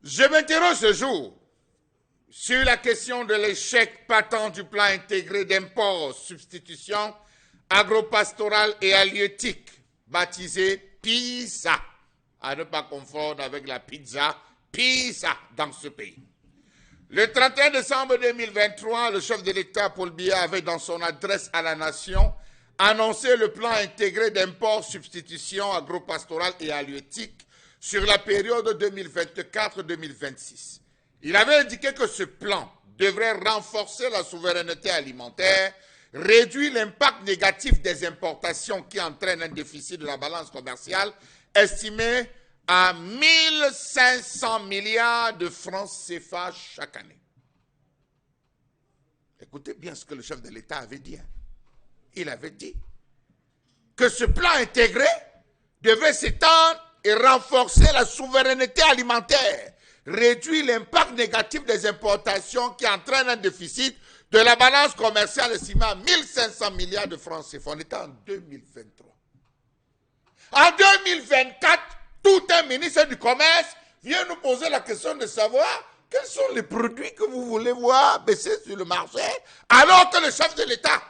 Je m'interroge ce jour sur la question de l'échec patent du plan intégré d'import, substitution agro-pastorale et halieutique, baptisé PISA, à ne pas confondre avec la pizza, PISA dans ce pays. Le 31 décembre 2023, le chef de l'État, Paul Biya, avait dans son adresse à la nation annoncé le plan intégré d'import, substitution agro-pastorale et halieutique sur la période 2024-2026. Il avait indiqué que ce plan devrait renforcer la souveraineté alimentaire, réduire l'impact négatif des importations qui entraînent un déficit de la balance commerciale estimé à 1500 milliards de francs CFA chaque année. Écoutez bien ce que le chef de l'État avait dit. Il avait dit que ce plan intégré devait s'étendre et renforcer la souveraineté alimentaire, réduire l'impact négatif des importations qui entraînent un déficit de la balance commerciale estimée à 1500 milliards de francs CFA. On était en 2023. En 2024, tout un ministre du Commerce vient nous poser la question de savoir quels sont les produits que vous voulez voir baisser sur le marché, alors que le chef de l'État,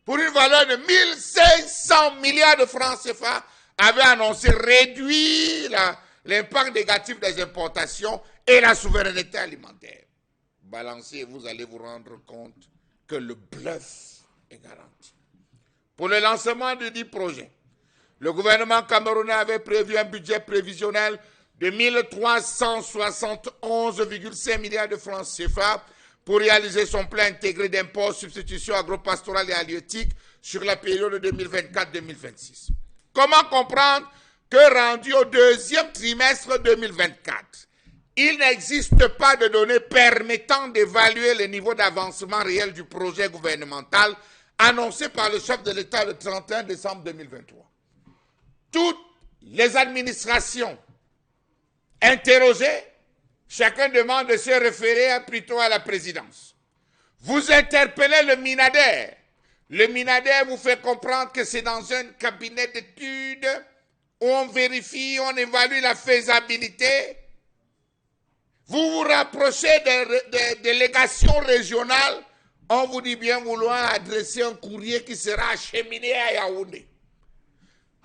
pour une valeur de 1500 milliards de francs CFA, avait annoncé réduire l'impact négatif des importations et la souveraineté alimentaire. Balancez, vous allez vous rendre compte que le bluff est garanti. Pour le lancement de 10 projets, le gouvernement camerounais avait prévu un budget prévisionnel de 1371,5 milliards de francs CFA pour réaliser son plan intégré d'import, substitution agro-pastorale et halieutique sur la période 2024-2026. Comment comprendre que rendu au deuxième trimestre 2024, il n'existe pas de données permettant d'évaluer le niveau d'avancement réel du projet gouvernemental annoncé par le chef de l'État le 31 décembre 2023. Toutes les administrations interrogées, chacun demande de se référer plutôt à la présidence. Vous interpellez le MINADER. Le MINADER vous fait comprendre que c'est dans un cabinet d'études où on vérifie, on évalue la faisabilité. Vous vous rapprochez des délégations régionales, on vous dit bien vouloir adresser un courrier qui sera acheminé à Yaoundé.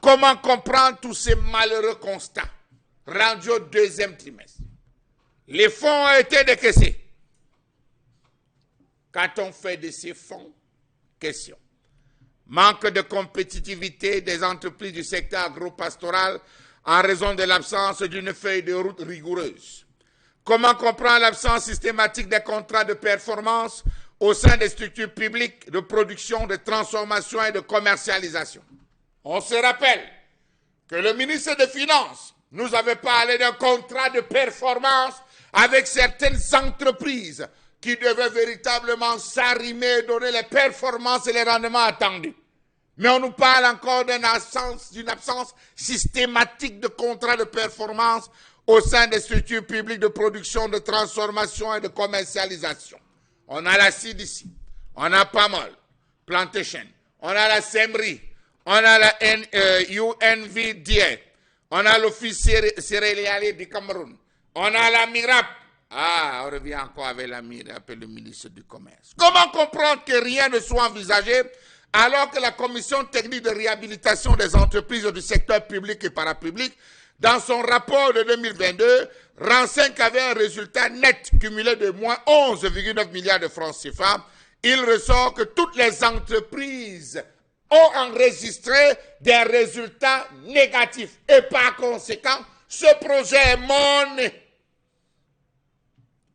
Comment comprendre tous ces malheureux constats rendus au deuxième trimestre? Les fonds ont été décaissés. Qu'a-t-on fait de ces fonds? Question. Manque de compétitivité des entreprises du secteur agro-pastoral en raison de l'absence d'une feuille de route rigoureuse. Comment comprendre l'absence systématique des contrats de performance au sein des structures publiques de production, de transformation et de commercialisation? On se rappelle que le ministre des Finances nous avait parlé d'un contrat de performance avec certaines entreprises qui devaient véritablement s'arrimer et donner les performances et les rendements attendus. Mais on nous parle encore d'une absence systématique de contrats de performance au sein des structures publiques de production, de transformation et de commercialisation. On a la CID ici, on a PAMOL, Plantation, on a la SEMRI, on a la UNVDA, on a l'Office céréalier du Cameroun, on a la MIRAP. Ah, on revient encore avec la MIRAP et le ministre du Commerce. Comment comprendre que rien ne soit envisagé alors que la Commission technique de réhabilitation des entreprises du secteur public et parapublic, dans son rapport de 2022, renseigne qu'avec un résultat net cumulé de moins 11,9 milliards de francs CFA, il ressort que toutes les entreprises ont enregistré des résultats négatifs. Et par conséquent, ce projet est monnaie.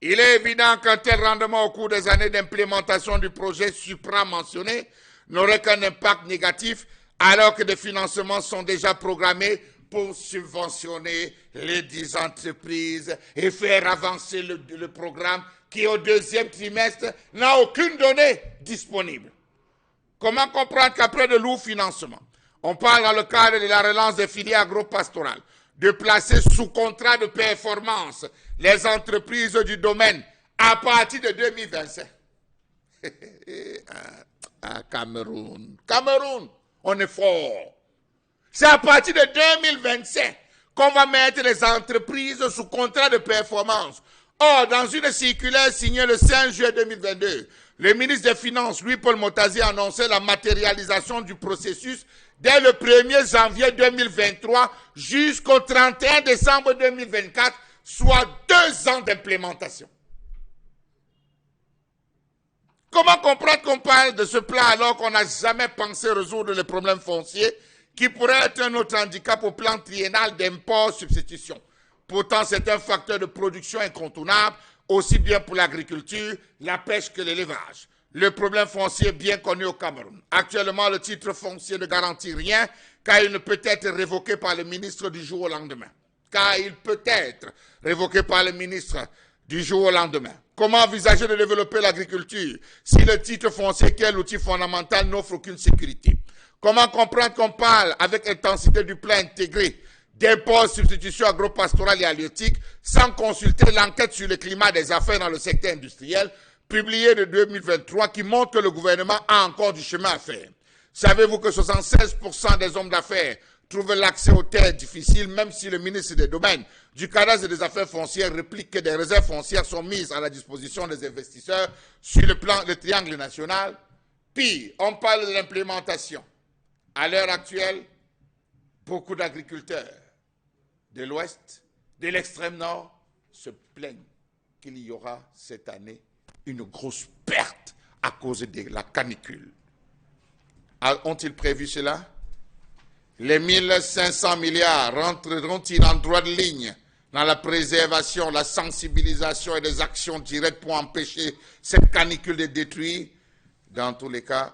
Il est évident qu'un tel rendement au cours des années d'implémentation du projet supra-mentionné n'aurait qu'un impact négatif alors que des financements sont déjà programmés pour subventionner les 10 entreprises et faire avancer le programme qui au deuxième trimestre n'a aucune donnée disponible. Comment comprendre qu'après de lourds financements, on parle dans le cadre de la relance des filières agro-pastorales de placer sous contrat de performance les entreprises du domaine à partir de 2025. Cameroun, on est fort. C'est à partir de 2025 qu'on va mettre les entreprises sous contrat de performance. Or, dans une circulaire signée le 5 juillet 2022, le ministre des Finances, Louis-Paul Motazi, a annoncé la matérialisation du processus dès le 1er janvier 2023 jusqu'au 31 décembre 2024, soit 2 ans d'implémentation. Comment comprendre qu'on parle de ce plan alors qu'on n'a jamais pensé résoudre les problèmes fonciers qui pourraient être un autre handicap au plan triennal d'import-substitution? Pourtant, c'est un facteur de production incontournable, aussi bien pour l'agriculture, la pêche que l'élevage. Le problème foncier est bien connu au Cameroun. Actuellement, le titre foncier ne garantit rien, car il ne peut être révoqué par le ministre du jour au lendemain. Comment envisager de développer l'agriculture si le titre foncier, qui est l'outil fondamental, n'offre aucune sécurité? Comment comprendre qu'on parle avec intensité du plan intégré d'import, substitution agro-pastorale et halieutique sans consulter l'enquête sur le climat des affaires dans le secteur industriel publiée de 2023 qui montre que le gouvernement a encore du chemin à faire? Savez-vous que 76% des hommes d'affaires trouvent l'accès aux terres difficile, même si le ministre des Domaines, du Cadastre et des Affaires foncières réplique que des réserves foncières sont mises à la disposition des investisseurs sur le triangle national? Pire, on parle de l'implémentation. À l'heure actuelle, beaucoup d'agriculteurs de l'Ouest, de l'extrême Nord, se plaignent qu'il y aura cette année une grosse perte à cause de la canicule. Ont-ils prévu cela? Les 1500 milliards rentreront-ils en droite ligne dans la préservation, la sensibilisation et des actions directes pour empêcher cette canicule de détruire? Dans tous les cas,